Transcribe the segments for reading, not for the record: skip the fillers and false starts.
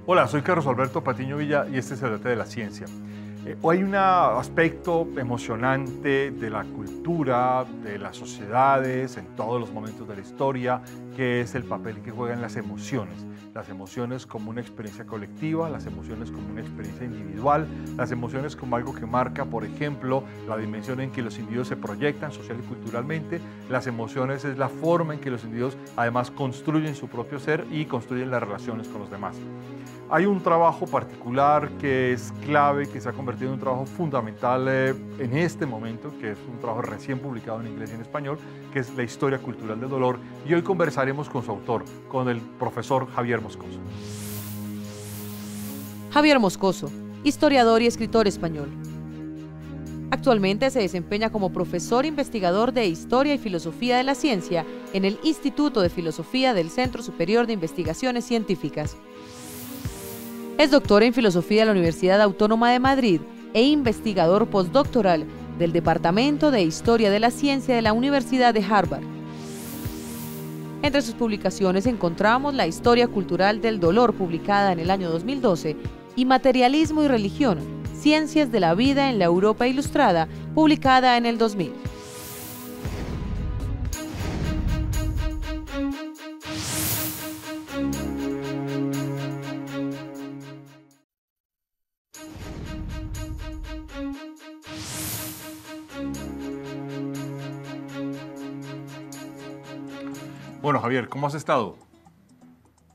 Hola, soy Carlos Alberto Patiño Villa y este es el Arte de la Ciencia. Hay un aspecto emocionante de la cultura, de las sociedades, en todos los momentos de la historia, que es el papel que juegan las emociones. Las emociones como una experiencia colectiva, las emociones como una experiencia individual, las emociones como algo que marca, por ejemplo, la dimensión en que los individuos se proyectan social y culturalmente. Las emociones es la forma en que los individuos además construyen su propio ser y construyen las relaciones con los demás. Hay un trabajo particular que es clave, que se ha convertido en un trabajo fundamental en este momento, que es un trabajo recién publicado en inglés y en español, que es la historia cultural del dolor. Y hoy conversaremos con su autor, con el profesor Javier Moscoso. Javier Moscoso, historiador y escritor español. Actualmente se desempeña como profesor investigador de Historia y Filosofía de la Ciencia en el Instituto de Filosofía del Centro Superior de Investigaciones Científicas. Es doctor en Filosofía de la Universidad Autónoma de Madrid e investigador postdoctoral del Departamento de Historia de la Ciencia de la Universidad de Harvard. Entre sus publicaciones encontramos La Historia Cultural del Dolor, publicada en el año 2012, y Materialismo y Religión, Ciencias de la Vida en la Europa Ilustrada, publicada en el 2000. Bueno, Javier, ¿cómo has estado?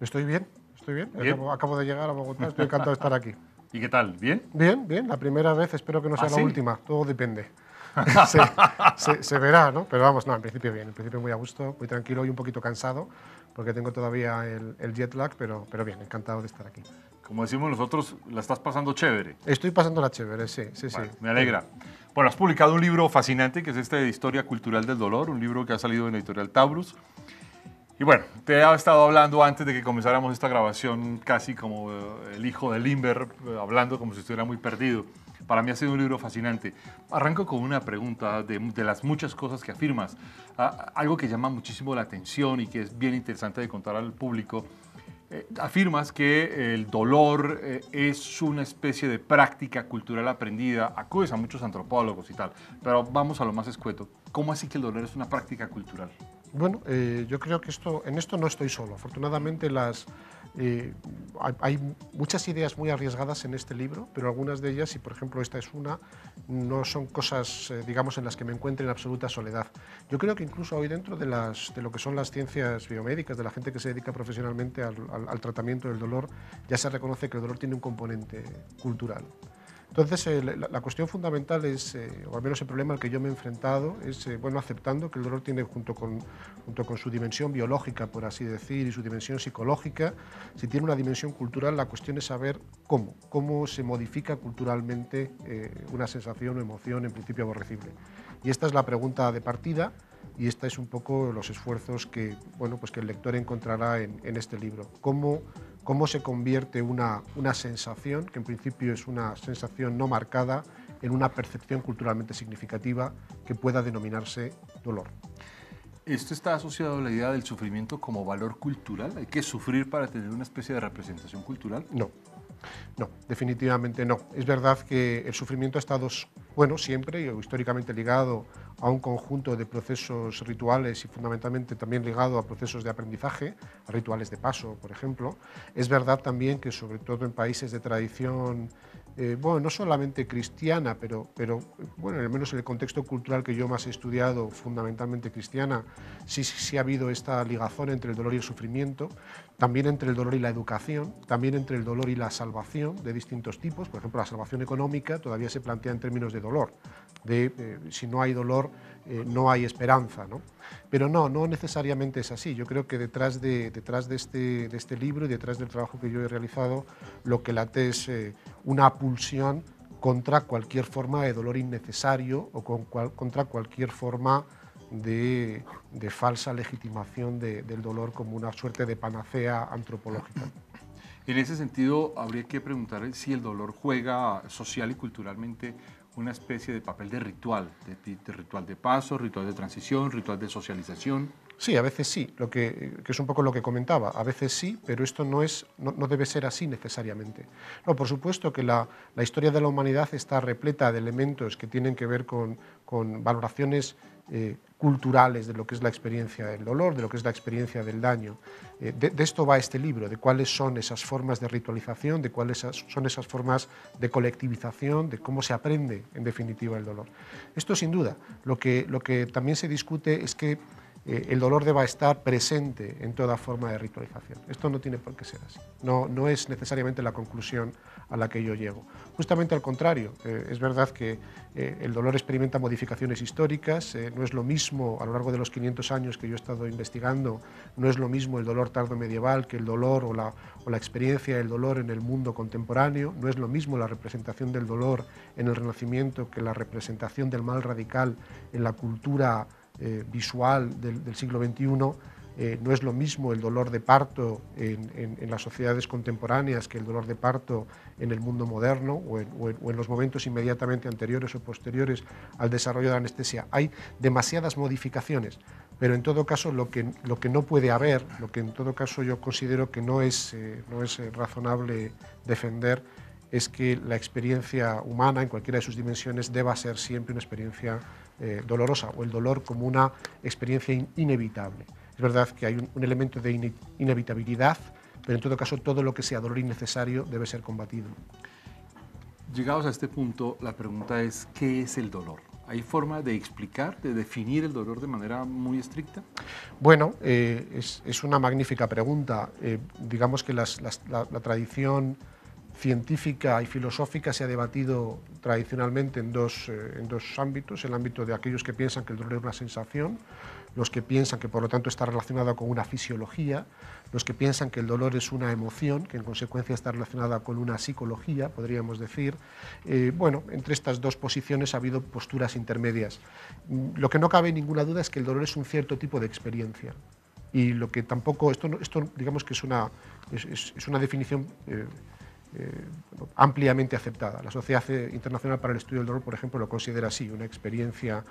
Estoy bien, estoy bien. ¿Bien? Acabo de llegar a Bogotá, estoy encantado de estar aquí. ¿Y qué tal? ¿Bien? Bien, bien, la primera vez, espero que no sea ¿Ah, la sí? última, todo depende. se verá, ¿no? Pero vamos, no, en principio bien, en principio muy a gusto, muy tranquilo y un poquito cansado, porque tengo todavía el jet lag, pero bien, encantado de estar aquí. Como decimos nosotros, la estás pasando chévere. Estoy pasándola chévere, sí. Bueno, me alegra. Bueno, has publicado un libro fascinante que es este de Historia Cultural del Dolor, un libro que ha salido en la editorial Taurus. Y bueno, te he estado hablando antes de que comenzáramos esta grabación casi como el hijo de Limber, hablando como si estuviera muy perdido. Para mí ha sido un libro fascinante. Arranco con una pregunta de las muchas cosas que afirmas. Algo que llama muchísimo la atención y que es bien interesante de contar al público. Afirmas que el dolor es una especie de práctica cultural aprendida. Acudes a muchos antropólogos y tal, pero vamos a lo más escueto. ¿Cómo así que el dolor es una práctica cultural? Bueno, yo creo que en esto no estoy solo. Afortunadamente hay muchas ideas muy arriesgadas en este libro, pero algunas de ellas, y por ejemplo esta es una, no son cosas, digamos, en las que me encuentre en absoluta soledad. Yo creo que incluso hoy dentro de lo que son las ciencias biomédicas, de la gente que se dedica profesionalmente al tratamiento del dolor, ya se reconoce que el dolor tiene un componente cultural. Entonces, la cuestión fundamental es, o al menos el problema al que yo me he enfrentado, es bueno, aceptando que el dolor tiene, junto con su dimensión biológica, por así decir, y su dimensión psicológica, si tiene una dimensión cultural, la cuestión es saber cómo se modifica culturalmente una sensación o emoción en principio aborrecible. Y esta es la pregunta de partida, y esta es un poco los esfuerzos que, bueno, pues que el lector encontrará en este libro. Cómo se convierte una sensación, que en principio es una sensación no marcada, en una percepción culturalmente significativa que pueda denominarse dolor. ¿Esto está asociado a la idea del sufrimiento como valor cultural? ¿Hay que sufrir para tener una especie de representación cultural? No, definitivamente no. Es verdad que el sufrimiento ha estado, bueno, siempre o históricamente ligado a un conjunto de procesos rituales y fundamentalmente también ligado a procesos de aprendizaje, a rituales de paso, por ejemplo. Es verdad también que sobre todo en países de tradición, bueno, no solamente cristiana, pero bueno, al menos en el contexto cultural que yo más he estudiado, fundamentalmente cristiana, sí ha habido esta ligazón entre el dolor y el sufrimiento, también entre el dolor y la educación, también entre el dolor y la salvación de distintos tipos. Por ejemplo, la salvación económica todavía se plantea en términos de dolor, si no hay dolor, no hay esperanza, ¿no? Pero no necesariamente es así. Yo creo que detrás de este libro y detrás del trabajo que yo he realizado, lo que late es una pulsión contra cualquier forma de dolor innecesario o contra cualquier forma de falsa legitimación del dolor como una suerte de panacea antropológica. En ese sentido, habría que preguntar si el dolor juega social y culturalmente una especie de papel de ritual, de ritual de paso, ritual de transición, ritual de socialización. Sí, a veces sí, que es un poco lo que comentaba. A veces sí, pero esto no debe ser así necesariamente. No, por supuesto que la historia de la humanidad está repleta de elementos que tienen que ver con valoraciones culturales de lo que es la experiencia del dolor, de lo que es la experiencia del daño. De esto va este libro, de cuáles son esas formas de ritualización, de cuáles son esas formas de colectivización, de cómo se aprende en definitiva el dolor. Esto sin duda. Lo que también se discute es que el dolor deba estar presente en toda forma de ritualización. Esto no tiene por qué ser así. No es necesariamente la conclusión a la que yo llego. Justamente al contrario, es verdad que el dolor experimenta modificaciones históricas, no es lo mismo a lo largo de los 500 años que yo he estado investigando, no es lo mismo el dolor tardo medieval que el dolor o la experiencia del dolor en el mundo contemporáneo, no es lo mismo la representación del dolor en el Renacimiento que la representación del mal radical en la cultura visual del siglo XXI, no es lo mismo el dolor de parto en las sociedades contemporáneas que el dolor de parto en el mundo moderno o en los momentos inmediatamente anteriores o posteriores al desarrollo de la anestesia. Hay demasiadas modificaciones, pero en todo caso lo que no puede haber, lo que en todo caso yo considero que no es razonable defender, es que la experiencia humana en cualquiera de sus dimensiones deba ser siempre una experiencia dolorosa, o el dolor como una experiencia inevitable. Es verdad que hay un elemento de inevitabilidad, pero en todo caso todo lo que sea dolor innecesario debe ser combatido. Llegados a este punto, la pregunta es, ¿qué es el dolor? ¿Hay forma de explicar, de definir el dolor de manera muy estricta? Bueno, es una magnífica pregunta. Digamos que la tradición científica y filosófica se ha debatido tradicionalmente en dos ámbitos: el ámbito de aquellos que piensan que el dolor es una sensación, los que piensan que por lo tanto está relacionada con una fisiología, los que piensan que el dolor es una emoción, que en consecuencia está relacionada con una psicología, podríamos decir. Bueno, entre estas dos posiciones ha habido posturas intermedias. Lo que no cabe ninguna duda es que el dolor es un cierto tipo de experiencia. Y lo que tampoco, esto digamos que es una definición ampliamente aceptada. La Sociedad Internacional para el Estudio del Dolor, por ejemplo, lo considera así: una experiencia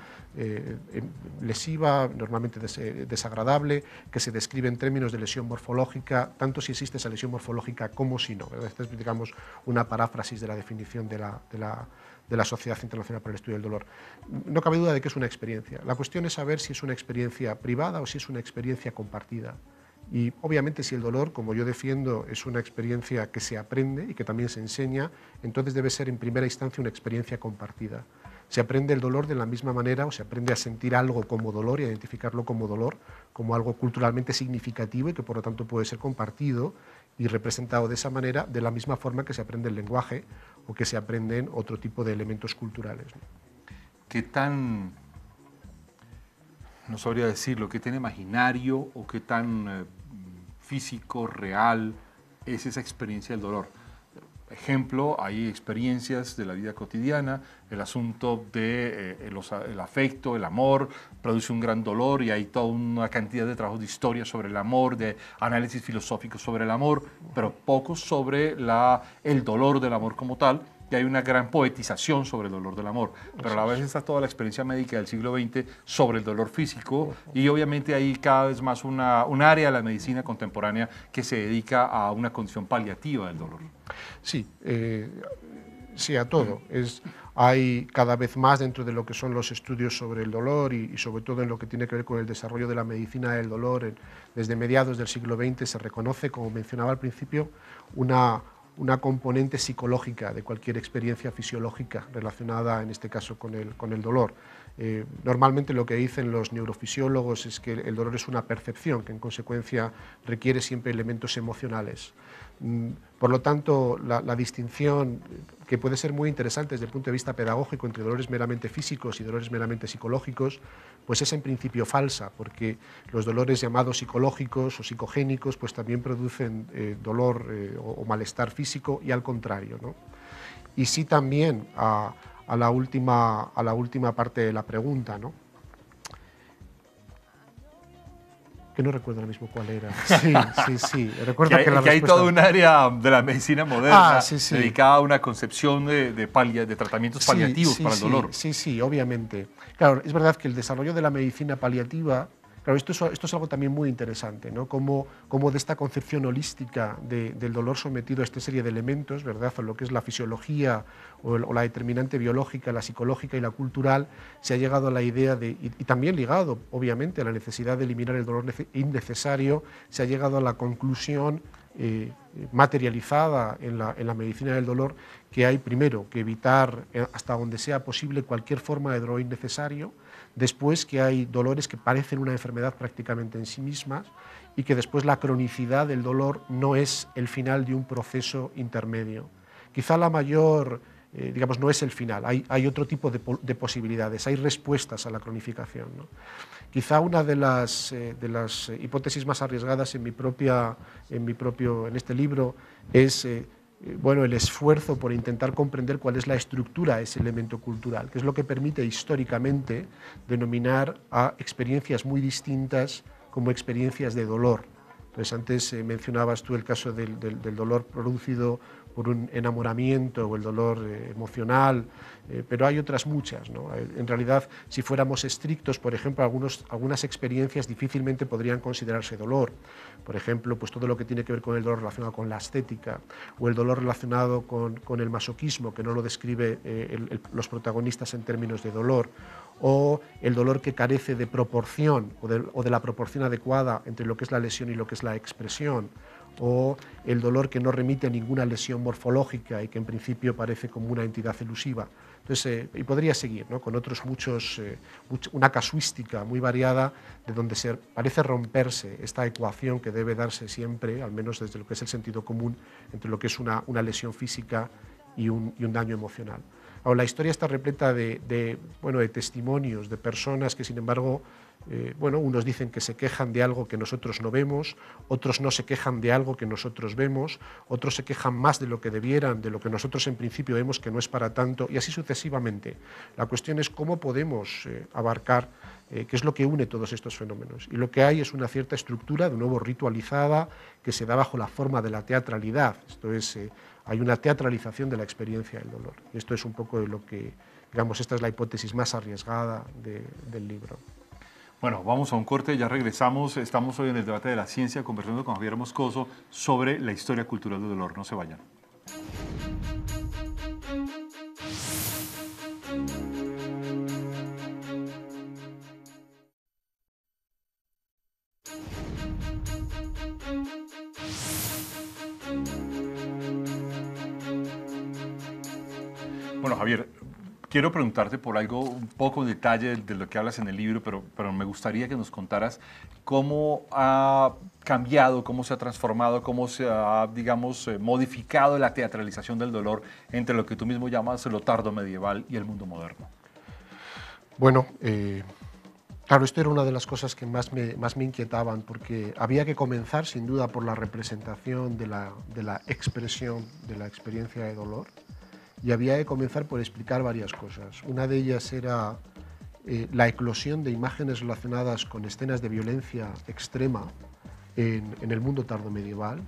lesiva, normalmente desagradable, que se describe en términos de lesión morfológica, tanto si existe esa lesión morfológica como si no. Esta es, digamos, una paráfrasis de la definición de la Sociedad Internacional para el Estudio del Dolor. No cabe duda de que es una experiencia. La cuestión es saber si es una experiencia privada o si es una experiencia compartida. Y obviamente si el dolor, como yo defiendo, es una experiencia que se aprende y que también se enseña, entonces debe ser en primera instancia una experiencia compartida. Se aprende el dolor de la misma manera, o se aprende a sentir algo como dolor y a identificarlo como dolor, como algo culturalmente significativo y que por lo tanto puede ser compartido y representado de esa manera, de la misma forma que se aprende el lenguaje o que se aprenden otro tipo de elementos culturales. ¿Qué tan, no sabría decirlo, qué tan imaginario o qué tan físico, real es esa experiencia del dolor? Ejemplo, hay experiencias de la vida cotidiana, el asunto de el afecto, el amor, produce un gran dolor y hay toda una cantidad de trabajos de historia sobre el amor, de análisis filosóficos sobre el amor, pero pocos sobre el dolor del amor como tal. Y hay una gran poetización sobre el dolor del amor, pero a la vez está toda la experiencia médica del siglo XX sobre el dolor físico, y obviamente hay cada vez más un área de la medicina contemporánea que se dedica a una condición paliativa del dolor. Sí, sí a todo. Hay cada vez más dentro de lo que son los estudios sobre el dolor y sobre todo en lo que tiene que ver con el desarrollo de la medicina del dolor. Desde mediados del siglo XX se reconoce, como mencionaba al principio, una componente psicológica de cualquier experiencia fisiológica relacionada, en este caso, con el dolor. Normalmente lo que dicen los neurofisiólogos es que el dolor es una percepción, que en consecuencia requiere siempre elementos emocionales. Por lo tanto, la distinción, que puede ser muy interesante desde el punto de vista pedagógico, entre dolores meramente físicos y dolores meramente psicológicos, pues es en principio falsa, porque los dolores llamados psicológicos o psicogénicos pues también producen dolor o malestar físico, y al contrario, ¿no? Y sí también a la última parte de la pregunta, ¿no? que no recuerdo ahora mismo cuál era. Sí, sí, sí. Recuerdo que hay todo un área de la medicina moderna dedicada a una concepción de tratamientos paliativos para el dolor. Sí, sí, obviamente. Claro, es verdad que el desarrollo de la medicina paliativa, claro, esto es algo también muy interesante, ¿no? Como de esta concepción holística del dolor sometido a esta serie de elementos, ¿verdad? A lo que es la fisiología o la determinante biológica, la psicológica y la cultural, se ha llegado a la idea de, y también ligado, obviamente, a la necesidad de eliminar el dolor innecesario, se ha llegado a la conclusión materializada en la medicina del dolor, que hay primero que evitar hasta donde sea posible cualquier forma de dolor innecesario, después que hay dolores que parecen una enfermedad prácticamente en sí mismas y que después la cronicidad del dolor no es el final de un proceso intermedio. Quizá la mayor, digamos, no es el final, hay otro tipo de posibilidades, hay respuestas a la cronificación, ¿no? Quizá una de las hipótesis más arriesgadas en este libro es bueno, el esfuerzo por intentar comprender cuál es la estructura de ese elemento cultural, que es lo que permite históricamente denominar a experiencias muy distintas como experiencias de dolor. Entonces, antes mencionabas tú el caso del dolor producido por un enamoramiento o el dolor emocional, pero hay otras muchas, ¿no? En realidad, si fuéramos estrictos, por ejemplo, algunas experiencias difícilmente podrían considerarse dolor. Por ejemplo, pues todo lo que tiene que ver con el dolor relacionado con la estética o el dolor relacionado con el masoquismo, que no lo describe los protagonistas en términos de dolor, o el dolor que carece de proporción o de la proporción adecuada entre lo que es la lesión y lo que es la expresión, o el dolor que no remite a ninguna lesión morfológica y que en principio parece como una entidad elusiva. Entonces, y podría seguir, ¿no? Con otros muchos, una casuística muy variada de donde parece romperse esta ecuación que debe darse siempre, al menos desde lo que es el sentido común, entre lo que es una lesión física y un daño emocional. Ahora, la historia está repleta de testimonios de personas que, sin embargo, unos dicen que se quejan de algo que nosotros no vemos, otros no se quejan de algo que nosotros vemos, otros se quejan más de lo que debieran, de lo que nosotros en principio vemos que no es para tanto, y así sucesivamente. La cuestión es cómo podemos abarcar qué es lo que une todos estos fenómenos. Y lo que hay es una cierta estructura, de nuevo ritualizada, que se da bajo la forma de la teatralidad. Esto es, hay una teatralización de la experiencia del dolor. Y esto es un poco de lo que, digamos, esta es la hipótesis más arriesgada del libro. Bueno, vamos a un corte, ya regresamos. Estamos hoy en el debate de la ciencia conversando con Javier Moscoso sobre la historia cultural del dolor. No se vayan. Bueno, Javier, quiero preguntarte por algo un poco en detalle de lo que hablas en el libro, pero me gustaría que nos contaras cómo ha cambiado, cómo se ha transformado, cómo se ha, digamos, modificado la teatralización del dolor entre lo que tú mismo llamas lo tardomedieval y el mundo moderno. Bueno, claro, esto era una de las cosas que más me inquietaban, porque había que comenzar sin duda por la representación de la expresión de la experiencia de dolor. Y había que comenzar por explicar varias cosas. Una de ellas era la eclosión de imágenes relacionadas con escenas de violencia extrema en el mundo tardomedieval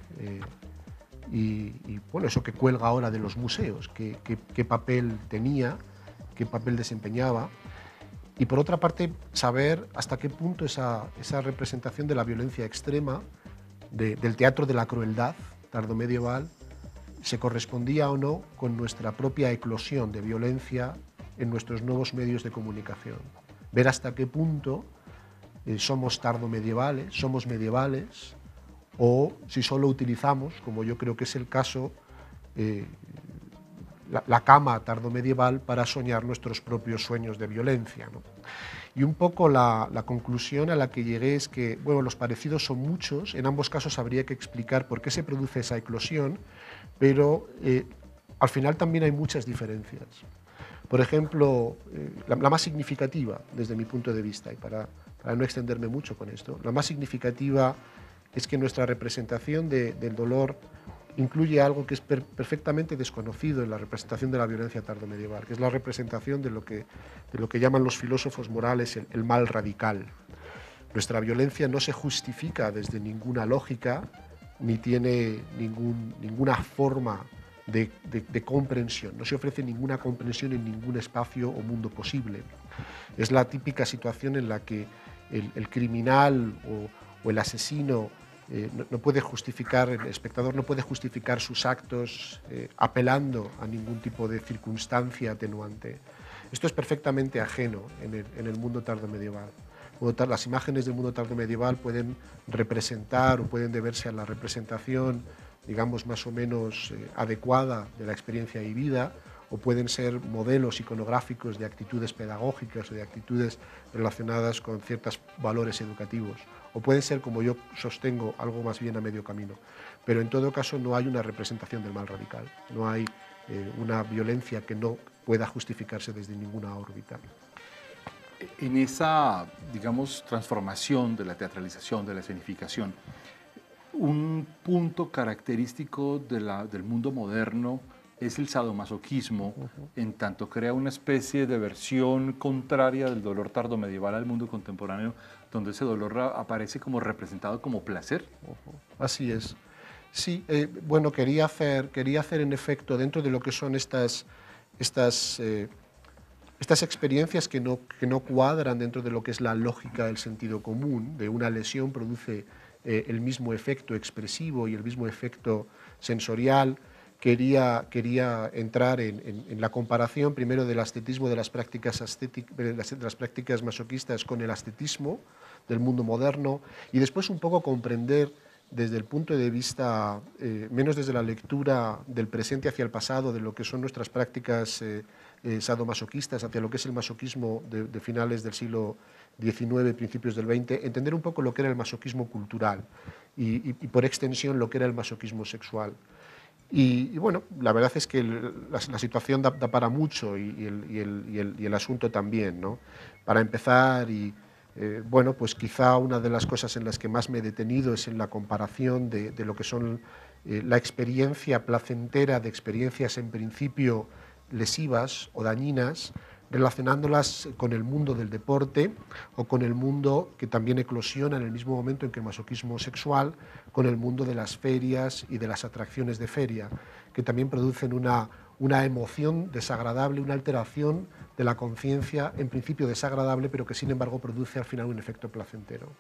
y bueno, eso que cuelga ahora de los museos, qué papel tenía, qué papel desempeñaba. Y por otra parte, saber hasta qué punto esa representación de la violencia extrema, del teatro de la crueldad tardomedieval, se correspondía o no con nuestra propia eclosión de violencia en nuestros nuevos medios de comunicación. Ver hasta qué punto somos tardomedievales, somos medievales, o si solo utilizamos, como yo creo que es el caso, la cama tardomedieval para soñar nuestros propios sueños de violencia, ¿no? Y un poco la conclusión a la que llegué es que, bueno, los parecidos son muchos, en ambos casos habría que explicar por qué se produce esa eclosión, pero al final también hay muchas diferencias. Por ejemplo, la más significativa desde mi punto de vista, y para no extenderme mucho con esto, la más significativa es que nuestra representación del dolor incluye algo que es perfectamente desconocido en la representación de la violencia tardomedieval, que es la representación de lo que llaman los filósofos morales el mal radical. Nuestra violencia no se justifica desde ninguna lógica ni tiene ninguna forma de comprensión. No se ofrece ninguna comprensión en ningún espacio o mundo posible. Es la típica situación en la que el criminal o el asesino no puede justificar, el espectador no puede justificar sus actos apelando a ningún tipo de circunstancia atenuante. Esto es perfectamente ajeno en el mundo tardomedieval. Las imágenes del mundo tardomedieval pueden representar o pueden deberse a la representación, digamos, más o menos adecuada de la experiencia vivida, o pueden ser modelos iconográficos de actitudes pedagógicas o de actitudes relacionadas con ciertos valores educativos, o pueden ser, como yo sostengo, algo más bien a medio camino. Pero en todo caso no hay una representación del mal radical, no hay una violencia que no pueda justificarse desde ninguna órbita. En esa, digamos, transformación de la teatralización, de la escenificación, un punto característico del mundo moderno es el sadomasoquismo, en tanto crea una especie de versión contraria del dolor tardomedieval al mundo contemporáneo, donde ese dolor aparece como representado como placer. Así es. Sí, bueno, quería hacer en efecto, dentro de lo que son estas experiencias que no cuadran dentro de lo que es la lógica del sentido común, de una lesión produce el mismo efecto expresivo y el mismo efecto sensorial. Quería entrar en la comparación primero del ascetismo de las prácticas masoquistas con el ascetismo del mundo moderno, y después un poco comprender desde el punto de vista, menos desde la lectura del presente hacia el pasado, de lo que son nuestras prácticas sadomasoquistas, hacia lo que es el masoquismo de finales del siglo XIX, principios del XX, entender un poco lo que era el masoquismo cultural y por extensión lo que era el masoquismo sexual. Y bueno, la verdad es que la situación da para mucho y el asunto también, ¿no? Para empezar, bueno, pues quizá una de las cosas en las que más me he detenido es en la comparación de lo que son la experiencia placentera de experiencias en principio lesivas o dañinas, relacionándolas con el mundo del deporte o con el mundo que también eclosiona en el mismo momento en que el masoquismo sexual, con el mundo de las ferias y de las atracciones de feria, que también producen una emoción desagradable, una alteración de la conciencia, en principio desagradable, pero que sin embargo produce al final un efecto placentero.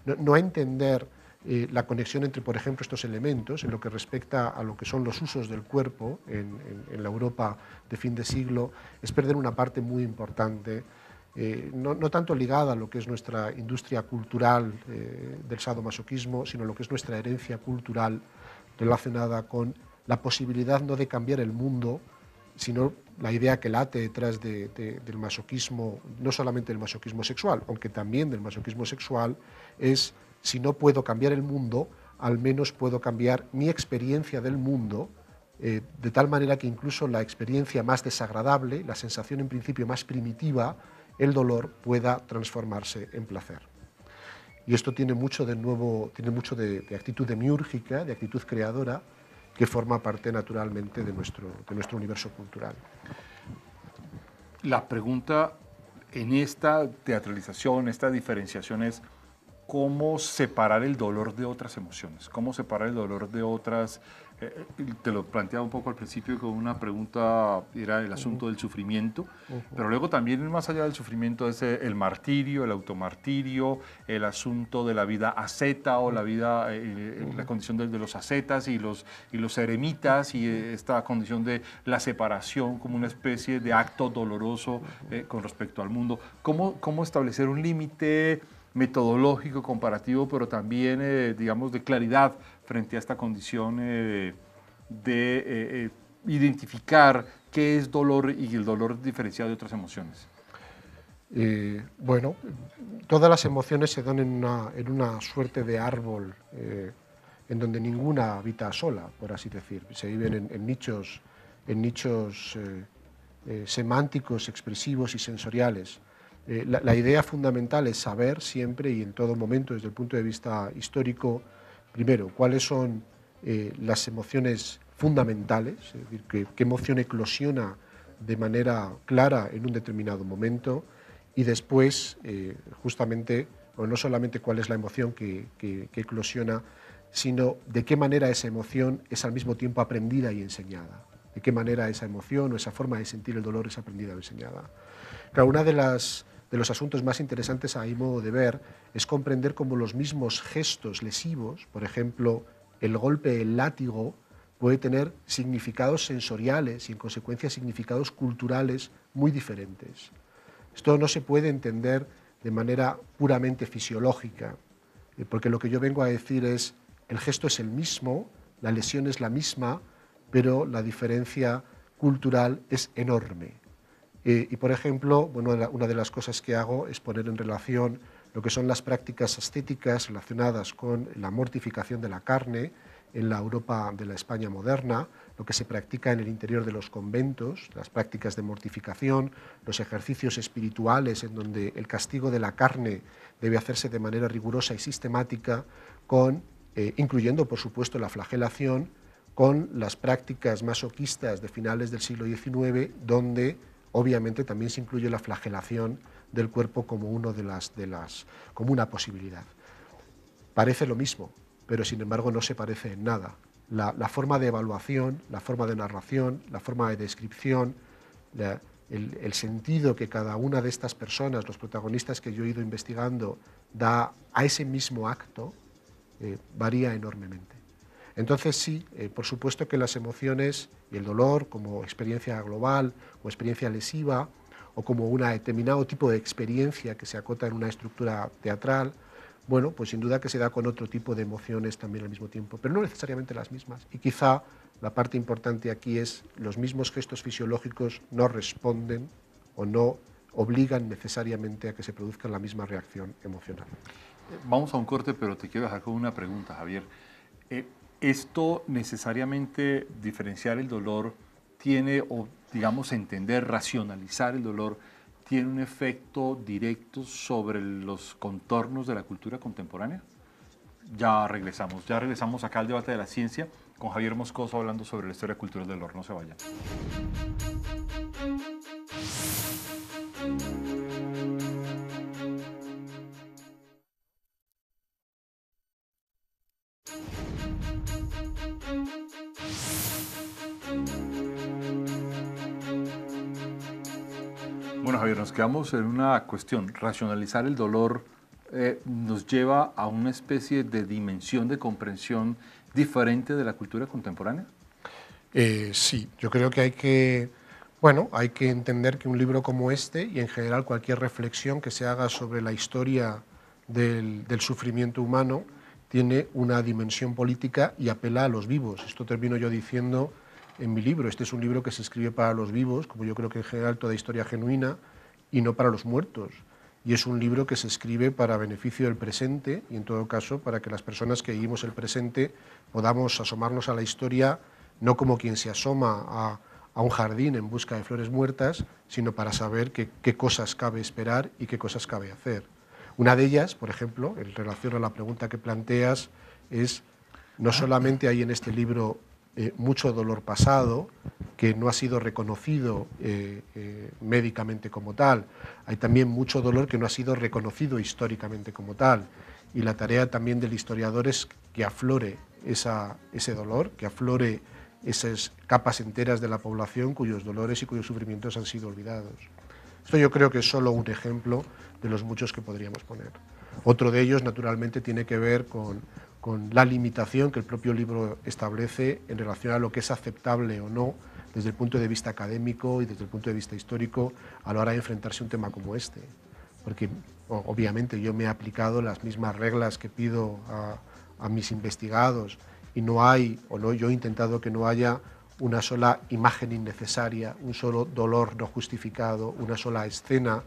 No entender la conexión entre, por ejemplo, estos elementos en lo que respecta a lo que son los usos del cuerpo en la Europa de fin de siglo es perder una parte muy importante, no tanto ligada a lo que es nuestra industria cultural del sadomasoquismo, sino lo que es nuestra herencia cultural relacionada con la posibilidad no de cambiar el mundo, sino la idea que late detrás del masoquismo, no solamente del masoquismo sexual, aunque también del masoquismo sexual, es: si no puedo cambiar el mundo, al menos puedo cambiar mi experiencia del mundo, de tal manera que incluso la experiencia más desagradable, la sensación en principio más primitiva, el dolor, pueda transformarse en placer. Y esto tiene mucho de actitud demiúrgica, de actitud creadora, que forma parte naturalmente de nuestro universo cultural. La pregunta en esta teatralización, esta diferenciación es: ¿cómo separar el dolor de otras emociones? ¿Cómo separar el dolor de otras? Te lo planteaba un poco al principio con una pregunta, era el asunto del sufrimiento, pero luego también más allá del sufrimiento es el martirio, el automartirio, el asunto de la vida asceta o la vida, la condición de los ascetas y los eremitas, y esta condición de la separación como una especie de acto doloroso con respecto al mundo. ¿Cómo establecer un límite metodológico, comparativo, pero también, digamos, de claridad frente a esta condición de identificar qué es dolor y el dolor diferenciado de otras emociones? Bueno, todas las emociones se dan en una suerte de árbol en donde ninguna habita sola, por así decir. Se viven en nichos semánticos, expresivos y sensoriales. La idea fundamental es saber siempre y en todo momento, desde el punto de vista histórico, primero, cuáles son las emociones fundamentales, es decir, qué emoción eclosiona de manera clara en un determinado momento, y después, justamente, o no solamente cuál es la emoción que eclosiona, sino de qué manera esa emoción es al mismo tiempo aprendida y enseñada. De qué manera esa emoción o esa forma de sentir el dolor es aprendida o enseñada. Claro, uno de los asuntos más interesantes a mi modo de ver es comprender cómo los mismos gestos lesivos, por ejemplo, el golpe, el látigo, puede tener significados sensoriales y en consecuencia significados culturales muy diferentes. Esto no se puede entender de manera puramente fisiológica, porque lo que yo vengo a decir es, el gesto es el mismo, la lesión es la misma, pero la diferencia cultural es enorme. Y por ejemplo, bueno, una de las cosas que hago es poner en relación lo que son las prácticas ascéticas relacionadas con la mortificación de la carne en la Europa de la España moderna, lo que se practica en el interior de los conventos, las prácticas de mortificación, los ejercicios espirituales en donde el castigo de la carne debe hacerse de manera rigurosa y sistemática, incluyendo por supuesto la flagelación, con las prácticas masoquistas de finales del siglo XIX, donde obviamente también se incluye la flagelación del cuerpo como, como una posibilidad. Parece lo mismo, pero sin embargo no se parece en nada. La forma de evaluación, la forma de narración, la forma de descripción, el sentido que cada una de estas personas, los protagonistas que yo he ido investigando, da a ese mismo acto, varía enormemente. Entonces sí, por supuesto que las emociones y el dolor como experiencia global o experiencia lesiva o como un determinado tipo de experiencia que se acota en una estructura teatral, bueno, pues sin duda que se da con otro tipo de emociones también al mismo tiempo, pero no necesariamente las mismas. Y quizá la parte importante aquí es los mismos gestos fisiológicos no responden o no obligan necesariamente a que se produzca la misma reacción emocional. Vamos a un corte, pero te quiero dejar con una pregunta, Javier. ¿Esto necesariamente diferenciar el dolor tiene, o digamos entender, racionalizar el dolor, tiene un efecto directo sobre los contornos de la cultura contemporánea? Ya regresamos acá al debate de la ciencia con Javier Moscoso hablando sobre la historia cultural del dolor. No se vayan. Bueno, Javier, nos quedamos en una cuestión. Racionalizar el dolor nos lleva a una especie de dimensión de comprensión diferente de la cultura contemporánea. Sí, yo creo que hay que entender que un libro como este y en general cualquier reflexión que se haga sobre la historia del sufrimiento humano tiene una dimensión política y apela a los vivos. Esto termino yo diciendo en mi libro. Este es un libro que se escribe para los vivos, como yo creo que en general toda historia genuina, y no para los muertos. Y es un libro que se escribe para beneficio del presente y en todo caso para que las personas que vivimos el presente podamos asomarnos a la historia no como quien se asoma a un jardín en busca de flores muertas, sino para saber qué cosas cabe esperar y qué cosas cabe hacer. Una de ellas, por ejemplo, en relación a la pregunta que planteas, es no solamente hay en este libro mucho dolor pasado que no ha sido reconocido médicamente como tal, hay también mucho dolor que no ha sido reconocido históricamente como tal, y la tarea también del historiador es que aflore ese dolor, que aflore esas capas enteras de la población cuyos dolores y cuyos sufrimientos han sido olvidados. Esto yo creo que es solo un ejemplo de los muchos que podríamos poner. Otro de ellos, naturalmente, tiene que ver con la limitación que el propio libro establece en relación a lo que es aceptable o no desde el punto de vista académico y desde el punto de vista histórico a la hora de enfrentarse a un tema como este. Porque obviamente yo me he aplicado las mismas reglas que pido a mis investigados y yo he intentado que no haya una sola imagen innecesaria, un solo dolor no justificado, una sola escena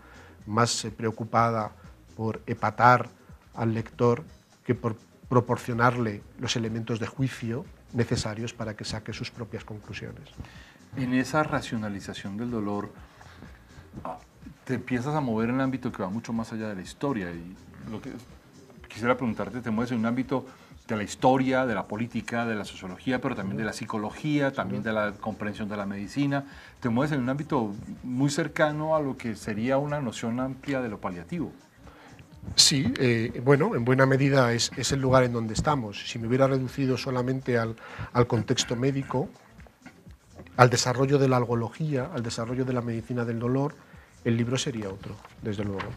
más preocupada por epatar al lector que por proporcionarle los elementos de juicio necesarios para que saque sus propias conclusiones. En esa racionalización del dolor, te empiezas a mover en un ámbito que va mucho más allá de la historia. Y lo que quisiera preguntarte, te mueves en un ámbito de la historia, de la política, de la sociología, pero también de la psicología, también de la comprensión de la medicina. Te mueves en un ámbito muy cercano a lo que sería una noción amplia de lo paliativo. Sí, bueno, en buena medida es el lugar en donde estamos. Si me hubiera reducido solamente al contexto médico, al desarrollo de la algología, al desarrollo de la medicina del dolor, el libro sería otro, desde luego.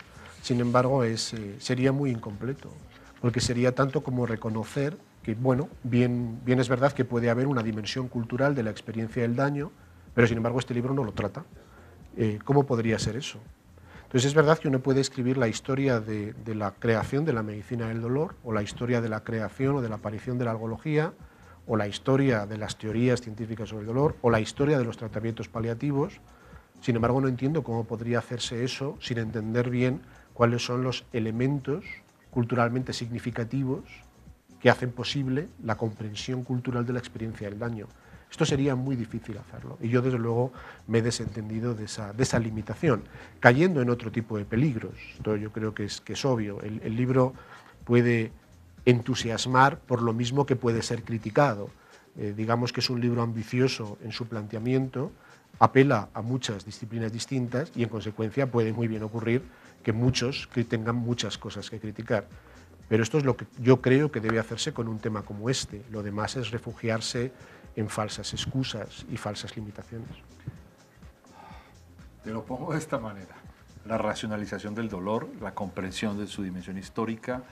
Sin embargo, sería muy incompleto, porque sería tanto como reconocer que, bueno, bien es verdad que puede haber una dimensión cultural de la experiencia del daño, pero sin embargo este libro no lo trata. ¿Cómo podría ser eso? Entonces es verdad que uno puede escribir la historia de la creación de la medicina del dolor, o la historia de la creación o de la aparición de la algología, o la historia de las teorías científicas sobre el dolor, o la historia de los tratamientos paliativos. Sin embargo, no entiendo cómo podría hacerse eso sin entender bien cuáles son los elementos culturalmente significativos que hacen posible la comprensión cultural de la experiencia del daño. Esto sería muy difícil hacerlo, y yo desde luego me he desentendido de esa limitación, cayendo en otro tipo de peligros. Esto yo creo que es obvio. El libro puede entusiasmar por lo mismo que puede ser criticado. Digamos que es un libro ambicioso en su planteamiento, apela a muchas disciplinas distintas y en consecuencia puede muy bien ocurrir que muchos tengan muchas cosas que criticar. Pero esto es lo que yo creo que debe hacerse con un tema como este. Lo demás es refugiarse en falsas excusas y falsas limitaciones. Te lo pongo de esta manera. La racionalización del dolor, la comprensión de su dimensión histórica,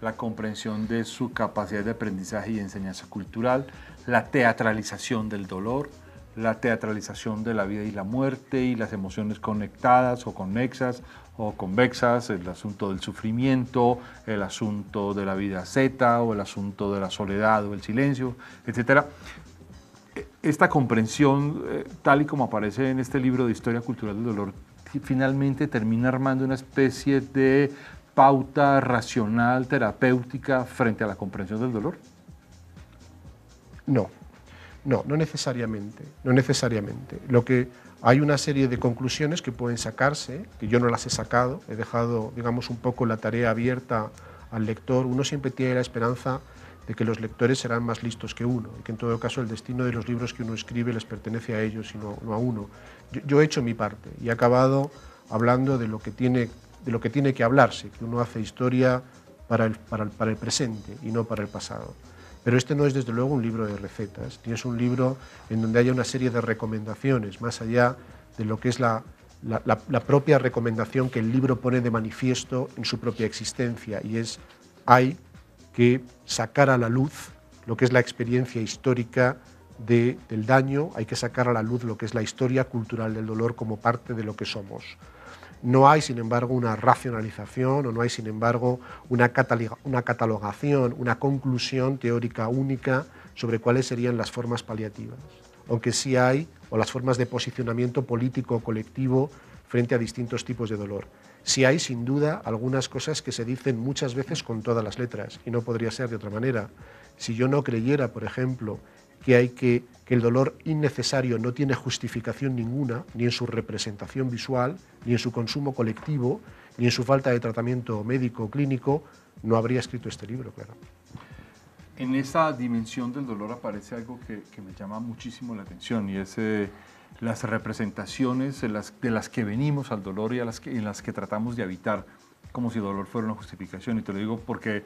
la comprensión de su capacidad de aprendizaje y enseñanza cultural, la teatralización del dolor, la teatralización de la vida y la muerte y las emociones conectadas o conexas o convexas, el asunto del sufrimiento, el asunto de la vida zeta o el asunto de la soledad o el silencio, etc. Esta comprensión, tal y como aparece en este libro de Historia Cultural del Dolor, finalmente termina armando una especie de pauta racional, terapéutica frente a la comprensión del dolor. No necesariamente, no necesariamente. Hay una serie de conclusiones que pueden sacarse, que yo no las he sacado, he dejado, digamos, un poco la tarea abierta al lector. Uno siempre tiene la esperanza de que los lectores serán más listos que uno, y que en todo caso el destino de los libros que uno escribe les pertenece a ellos y no a uno. Yo he hecho mi parte y he acabado hablando de lo que tiene que hablarse, que uno hace historia para el presente y no para el pasado. Pero este no es desde luego un libro de recetas, ni es un libro en donde haya una serie de recomendaciones, más allá de lo que es la propia recomendación que el libro pone de manifiesto en su propia existencia, y hay que sacar a la luz lo que es la experiencia histórica del daño, hay que sacar a la luz lo que es la historia cultural del dolor como parte de lo que somos. No hay, sin embargo, una racionalización, o no hay, sin embargo, una catalogación, una conclusión teórica única sobre cuáles serían las formas paliativas, aunque sí hay, o las formas de posicionamiento político o colectivo frente a distintos tipos de dolor. Sí hay, sin duda, algunas cosas que se dicen muchas veces con todas las letras, y no podría ser de otra manera. Si yo no creyera, por ejemplo, que el dolor innecesario no tiene justificación ninguna, ni en su representación visual, ni en su consumo colectivo, ni en su falta de tratamiento médico o clínico, no habría escrito este libro, claro. En esa dimensión del dolor aparece algo que me llama muchísimo la atención, y es las representaciones de las que venimos al dolor y en las que tratamos de habitar, como si el dolor fuera una justificación. Y te lo digo porque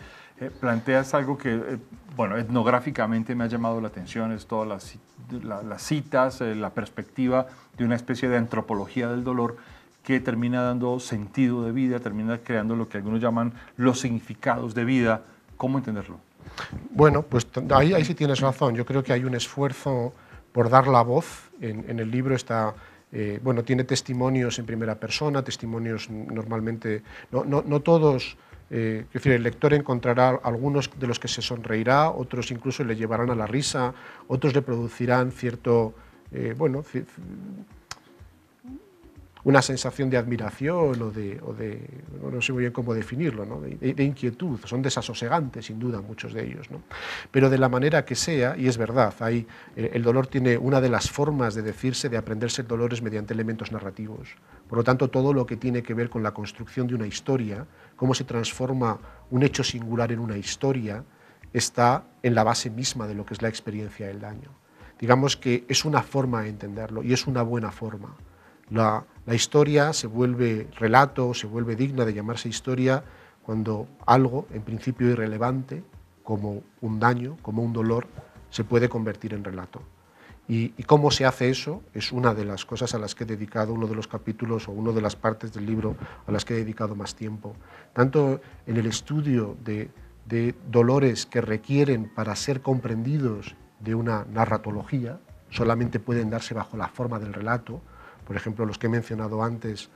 planteas algo que, bueno, etnográficamente me ha llamado la atención, es todas las citas, la perspectiva de una especie de antropología del dolor que termina dando sentido de vida, termina creando lo que algunos llaman los significados de vida. ¿Cómo entenderlo? Bueno, pues ahí sí tienes razón. Yo creo que hay un esfuerzo por dar la voz. En el libro está... bueno, tiene testimonios en primera persona, testimonios normalmente, no todos, es decir, el lector encontrará algunos de los que se sonreirá, otros incluso le llevarán a la risa, otros le producirán cierto, bueno, una sensación de admiración o de no sé muy bien cómo definirlo, ¿no? de inquietud. Son desasosegantes, sin duda, muchos de ellos, ¿no? Pero de la manera que sea, y es verdad, el dolor tiene una de las formas de decirse, de aprenderse el dolor es mediante elementos narrativos. Por lo tanto, todo lo que tiene que ver con la construcción de una historia, cómo se transforma un hecho singular en una historia, está en la base misma de lo que es la experiencia del daño. Digamos que es una forma de entenderlo, y es una buena forma. La historia se vuelve relato, se vuelve digna de llamarse historia cuando algo, en principio irrelevante, como un daño, como un dolor, se puede convertir en relato. Y cómo se hace eso es una de las cosas a las que he dedicado, uno de los capítulos o una de las partes del libro a las que he dedicado más tiempo. Tanto en el estudio de dolores que requieren, para ser comprendidos, de una narratología, solamente pueden darse bajo la forma del relato, por ejemplo, los que he mencionado antes,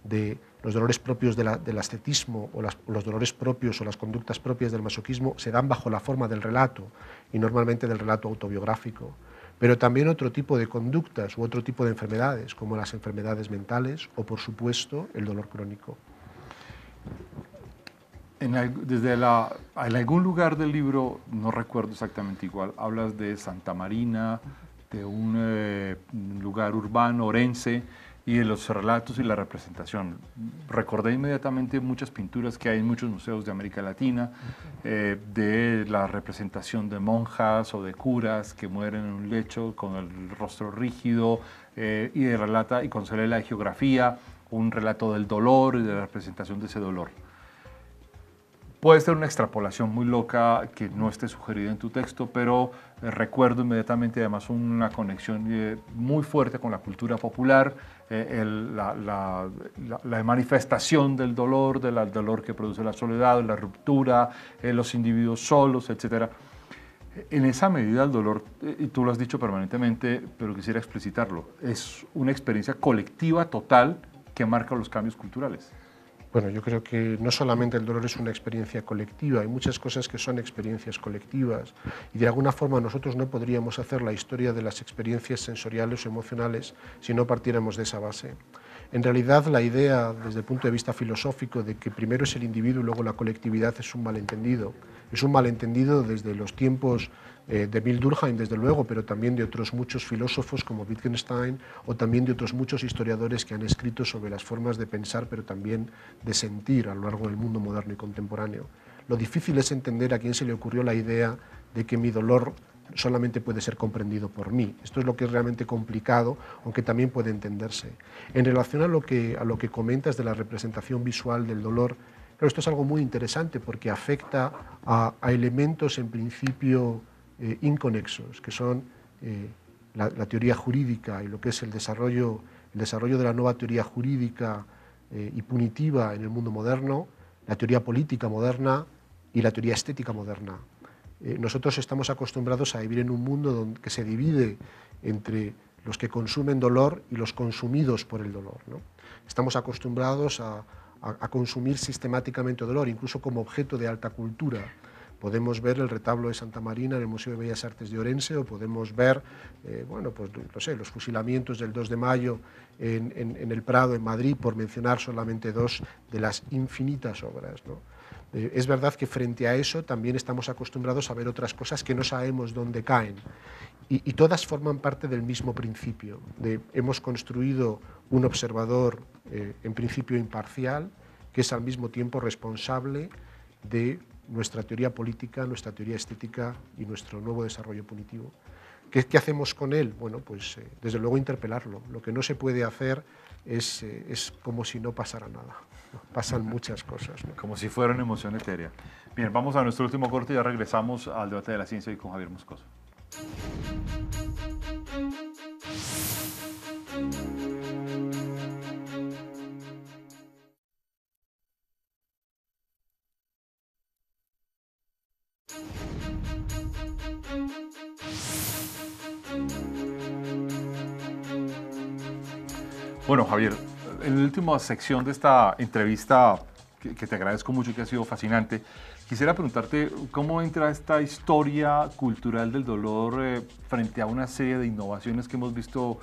de los dolores propios del ascetismo o los dolores propios o las conductas propias del masoquismo se dan bajo la forma del relato y normalmente del relato autobiográfico, pero también otro tipo de conductas u otro tipo de enfermedades como las enfermedades mentales o, por supuesto, el dolor crónico. En algún lugar del libro, no recuerdo exactamente igual, hablas de Santa Marina, de un lugar urbano, Orense, y de los relatos y la representación. Recordé inmediatamente muchas pinturas que hay en muchos museos de América Latina, de la representación de monjas o de curas que mueren en un lecho con el rostro rígido, y relata, y cuando se lee la geografía, un relato del dolor y de la representación de ese dolor. Puede ser una extrapolación muy loca que no esté sugerida en tu texto, pero recuerdo inmediatamente además una conexión muy fuerte con la cultura popular, la manifestación del dolor que produce la soledad, la ruptura, los individuos solos, etc. En esa medida el dolor, y tú lo has dicho permanentemente, pero quisiera explicitarlo, es una experiencia colectiva total que marca los cambios culturales. Bueno, yo creo que no solamente el dolor es una experiencia colectiva, hay muchas cosas que son experiencias colectivas y de alguna forma nosotros no podríamos hacer la historia de las experiencias sensoriales o emocionales si no partiéramos de esa base. En realidad la idea desde el punto de vista filosófico de que primero es el individuo y luego la colectividad es un malentendido. Es un malentendido desde los tiempos de Emile Durkheim, desde luego, pero también de otros muchos filósofos como Wittgenstein o también de otros muchos historiadores que han escrito sobre las formas de pensar, pero también de sentir a lo largo del mundo moderno y contemporáneo. Lo difícil es entender a quién se le ocurrió la idea de que mi dolor solamente puede ser comprendido por mí. Esto es lo que es realmente complicado, aunque también puede entenderse. En relación a lo que comentas de la representación visual del dolor, claro, esto es algo muy interesante porque afecta a elementos en principio inconexos, que son la teoría jurídica y lo que es el desarrollo de la nueva teoría jurídica y punitiva en el mundo moderno, la teoría política moderna y la teoría estética moderna. Nosotros estamos acostumbrados a vivir en un mundo que se divide entre los que consumen dolor y los consumidos por el dolor, ¿no? Estamos acostumbrados a consumir sistemáticamente dolor, incluso como objeto de alta cultura. Podemos ver el retablo de Santa Marina en el Museo de Bellas Artes de Orense o podemos ver bueno, pues, no sé, los fusilamientos del 2 de mayo en el Prado, en Madrid, por mencionar solamente dos de las infinitas obras, ¿no? Es verdad que frente a eso también estamos acostumbrados a ver otras cosas que no sabemos dónde caen y todas forman parte del mismo principio. Hemos construido un observador en principio imparcial que es al mismo tiempo responsable de nuestra teoría política, nuestra teoría estética y nuestro nuevo desarrollo punitivo. ¿Qué hacemos con él? Bueno, pues desde luego interpelarlo. Lo que no se puede hacer es como si no pasara nada. Pasan muchas cosas, ¿no? Como si fuera una emoción etérea. Bien, vamos a nuestro último corte y ya regresamos al debate de la ciencia y con Javier Moscoso. Bueno, Javier, en la última sección de esta entrevista, que te agradezco mucho y que ha sido fascinante, quisiera preguntarte cómo entra esta historia cultural del dolor frente a una serie de innovaciones que hemos visto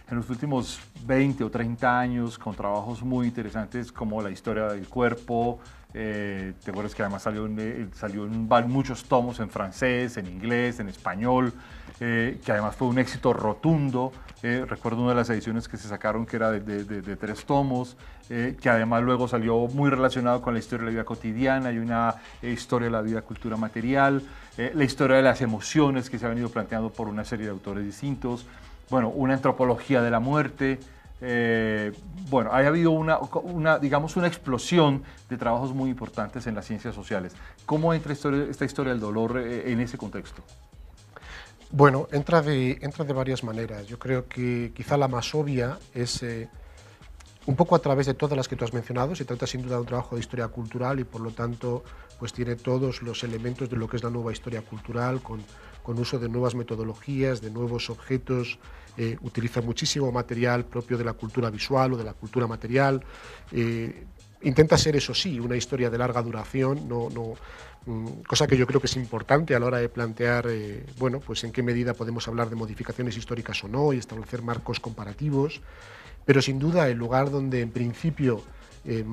en los últimos 20 o 30 años con trabajos muy interesantes como la historia del cuerpo. Te acuerdas que además salió en muchos tomos en francés, en inglés, en español, que además fue un éxito rotundo. Recuerdo una de las ediciones que se sacaron que era de 3 tomos, que además luego salió muy relacionado con la historia de la vida cotidiana y una historia de la vida cultura material, la historia de las emociones que se ha venido planteando por una serie de autores distintos, bueno, una antropología de la muerte, bueno, ha habido digamos, una explosión de trabajos muy importantes en las ciencias sociales. ¿Cómo entra esta historia del dolor en ese contexto? Bueno, entra de varias maneras. Yo creo que quizá la más obvia es un poco a través de todas las que tú has mencionado. Se trata sin duda de un trabajo de historia cultural y por lo tanto pues tiene todos los elementos de lo que es la nueva historia cultural, con uso de nuevas metodologías, de nuevos objetos, utiliza muchísimo material propio de la cultura visual o de la cultura material. Intenta ser, eso sí, una historia de larga duración, cosa que yo creo que es importante a la hora de plantear bueno, pues en qué medida podemos hablar de modificaciones históricas o no y establecer marcos comparativos. Pero sin duda el lugar donde en principio el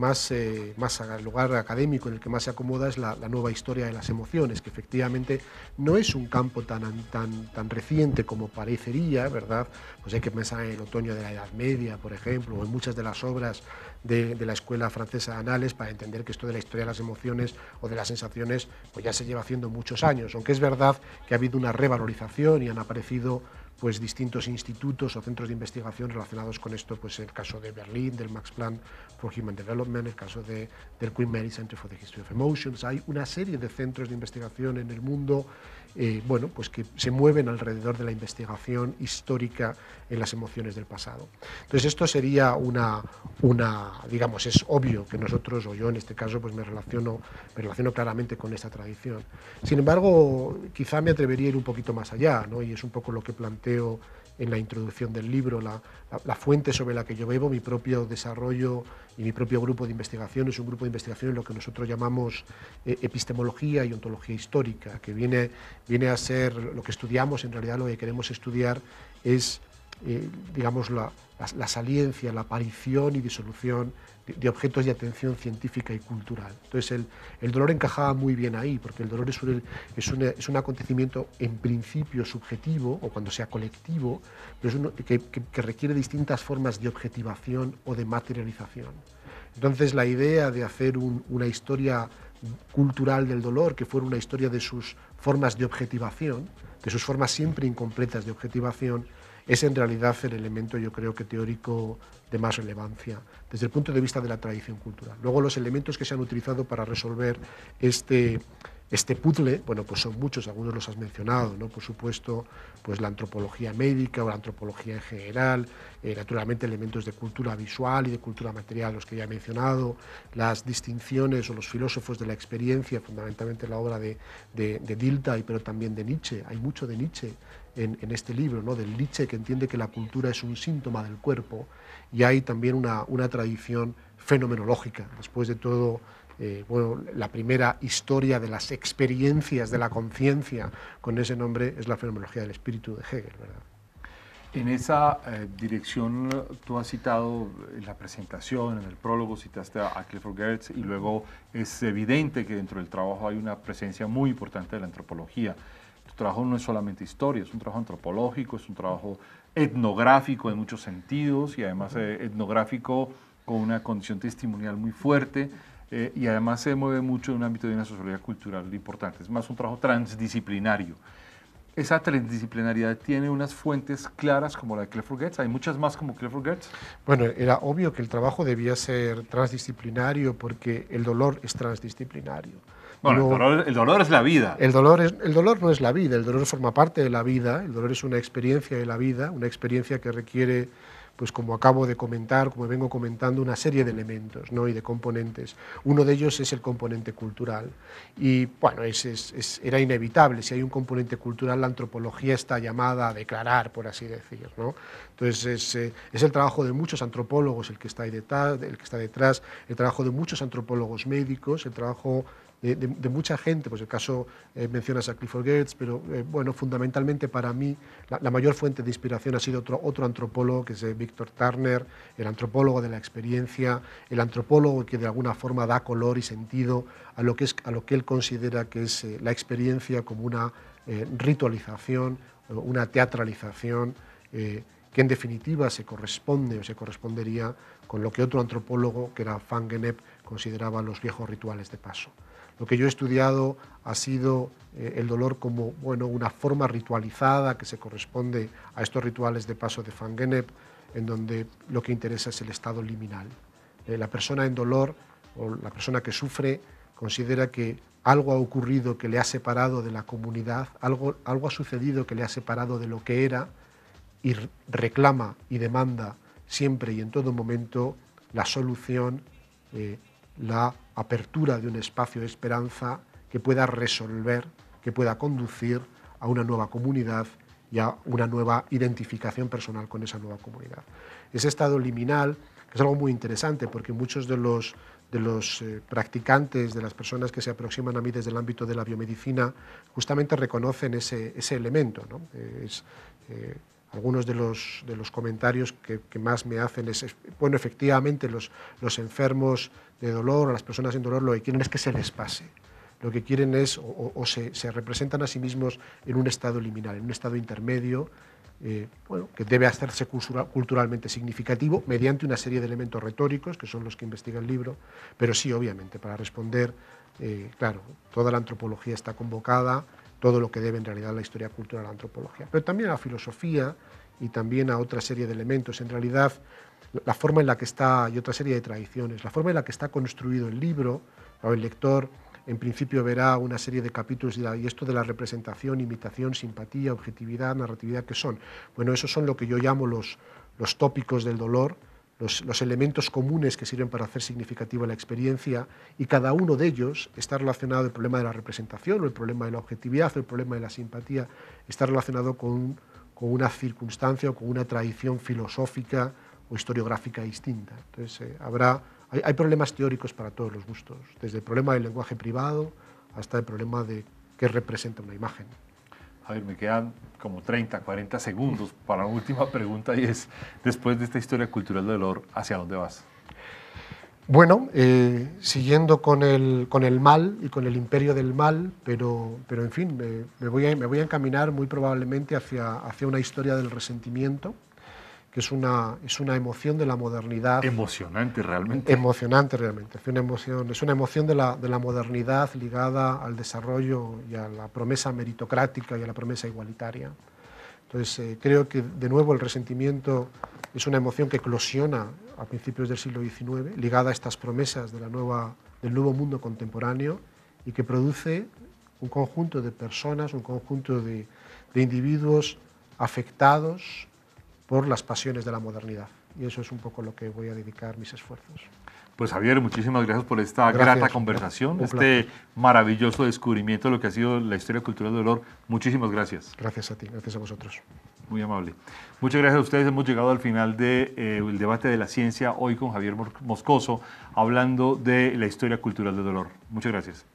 lugar académico en el que más se acomoda es la nueva historia de las emociones, que efectivamente no es un campo tan reciente como parecería, ¿verdad? Pues hay que pensar en el otoño de la Edad Media, por ejemplo, o en muchas de las obras de la Escuela Francesa de Anales para entender que esto de la historia de las emociones o de las sensaciones pues ya se lleva haciendo muchos años, aunque es verdad que ha habido una revalorización y han aparecido pues distintos institutos o centros de investigación relacionados con esto, pues el caso de Berlín, del Max Planck for Human Development, el caso del Queen Mary Center for the History of Emotions. Hay una serie de centros de investigación en el mundo bueno, pues que se mueven alrededor de la investigación histórica en las emociones del pasado. Entonces esto sería digamos, es obvio que nosotros, o yo en este caso, pues me relaciono claramente con esta tradición. Sin embargo, quizá me atrevería a ir un poquito más allá, ¿no? Y es un poco lo que planteo en la introducción del libro, la fuente sobre la que yo bebo mi propio desarrollo y mi propio grupo de investigación es un grupo de investigación en lo que nosotros llamamos epistemología y ontología histórica, que viene a ser lo que estudiamos, en realidad lo que queremos estudiar es digamos, la saliencia, la aparición y disolución de objetos de atención científica y cultural. Entonces el dolor encajaba muy bien ahí, porque el dolor es un acontecimiento en principio subjetivo, o cuando sea colectivo, pero que requiere distintas formas de objetivación o de materialización. Entonces la idea de hacer una historia cultural del dolor, que fuera una historia de sus formas de objetivación, de sus formas siempre incompletas de objetivación, es en realidad el elemento, yo creo que teórico de más relevancia desde el punto de vista de la tradición cultural. Luego los elementos que se han utilizado para resolver este puzzle, bueno, pues son muchos, algunos los has mencionado, ¿no? Por supuesto, pues la antropología médica o la antropología en general, naturalmente elementos de cultura visual y de cultura material, los que ya he mencionado, las distinciones o los filósofos de la experiencia, fundamentalmente la obra de Dilthey, pero también de Nietzsche. Hay mucho de Nietzsche en este libro, ¿no? Del Nietzsche que entiende que la cultura es un síntoma del cuerpo, y hay también una tradición fenomenológica. Después de todo, bueno, la primera historia de las experiencias de la conciencia con ese nombre es la fenomenología del espíritu de Hegel, ¿verdad? En esa dirección tú has citado en la presentación, en el prólogo, citaste a Clifford Geertz, y luego es evidente que dentro del trabajo hay una presencia muy importante de la antropología. Tu trabajo no es solamente historia, es un trabajo antropológico, es un trabajo etnográfico en muchos sentidos, y además etnográfico con una condición testimonial muy fuerte, y además se mueve mucho en un ámbito de una sociología cultural importante. Es más un trabajo transdisciplinario. ¿Esa transdisciplinariedad tiene unas fuentes claras como la de Clifford Geertz? ¿Hay muchas más como Clifford Geertz? Bueno, era obvio que el trabajo debía ser transdisciplinario porque el dolor es transdisciplinario. Bueno, el dolor es la vida. El dolor no es la vida, el dolor forma parte de la vida, el dolor es una experiencia de la vida, una experiencia que requiere, pues como acabo de comentar, como vengo comentando, una serie de elementos, ¿no? Y de componentes. Uno de ellos es el componente cultural. Y bueno, era inevitable. Si hay un componente cultural, la antropología está llamada a declarar, por así decir, ¿no? Entonces es el trabajo de muchos antropólogos el que está detrás, el trabajo de muchos antropólogos médicos, el trabajo de mucha gente, pues el caso mencionas a Clifford Geertz, pero bueno, fundamentalmente para mí la mayor fuente de inspiración ha sido otro antropólogo, que es Víctor Turner, el antropólogo de la experiencia, el antropólogo que de alguna forma da color y sentido a lo que él considera que es la experiencia como una ritualización, una teatralización, que en definitiva se corresponde o se correspondería con lo que otro antropólogo, que era Van Gennep, consideraba los viejos rituales de paso. Lo que yo he estudiado ha sido el dolor como una forma ritualizada que se corresponde a estos rituales de paso de Van Gennep, en donde lo que interesa es el estado liminal. La persona en dolor o la persona que sufre considera que algo ha ocurrido que le ha separado de la comunidad, algo ha sucedido que le ha separado de lo que era, y reclama y demanda siempre y en todo momento la solución, la apertura de un espacio de esperanza que pueda resolver, que pueda conducir a una nueva comunidad y a una nueva identificación personal con esa nueva comunidad. Ese estado liminal, que es algo muy interesante porque muchos de los practicantes, de las personas que se aproximan a mí desde el ámbito de la biomedicina, justamente reconocen ese elemento, ¿no? Algunos de los comentarios que más me hacen es, bueno, efectivamente los enfermos de dolor o las personas en dolor lo que quieren es que se les pase. Lo que quieren es, se representan a sí mismos en un estado liminal, en un estado intermedio, que debe hacerse culturalmente significativo mediante una serie de elementos retóricos, que son los que investiga el libro, pero sí, obviamente, para responder, claro, toda la antropología está convocada, todo lo que debe en realidad la historia cultural a la antropología, pero también a la filosofía y también a otra serie de elementos. En realidad, la forma en la que está, y otra serie de tradiciones, la forma en la que está construido el libro, el lector en principio verá una serie de capítulos y esto de la representación, imitación, simpatía, objetividad, narratividad, ¿qué son? Bueno, esos son lo que yo llamo los tópicos del dolor, los elementos comunes que sirven para hacer significativa la experiencia, y cada uno de ellos está relacionado, el problema de la representación o el problema de la objetividad o el problema de la simpatía, está relacionado con una circunstancia o con una tradición filosófica o historiográfica distinta. Entonces, hay problemas teóricos para todos los gustos, desde el problema del lenguaje privado hasta el problema de qué representa una imagen. A ver, me quedan como 30, 40 segundos para una última pregunta, y es, después de esta historia cultural del dolor, ¿hacia dónde vas? Bueno, siguiendo con el mal y con el imperio del mal, pero en fin, me voy a encaminar muy probablemente hacia una historia del resentimiento, que es una emoción de la modernidad. Emocionante realmente. Emocionante realmente. Es una emoción de la modernidad ligada al desarrollo y a la promesa meritocrática y a la promesa igualitaria. Entonces, creo que de nuevo el resentimiento es una emoción que eclosiona a principios del siglo XIX, ligada a estas promesas del nuevo mundo contemporáneo, y que produce un conjunto de personas, un conjunto de individuos afectados por las pasiones de la modernidad. Y eso es un poco lo que voy a dedicar mis esfuerzos. Pues Javier, muchísimas gracias por esta grata conversación, este maravilloso descubrimiento de lo que ha sido la historia cultural del dolor. Muchísimas gracias. Gracias a ti, gracias a vosotros. Muy amable. Muchas gracias a ustedes. Hemos llegado al final del debate de la ciencia, hoy con Javier Moscoso, hablando de la historia cultural del dolor. Muchas gracias.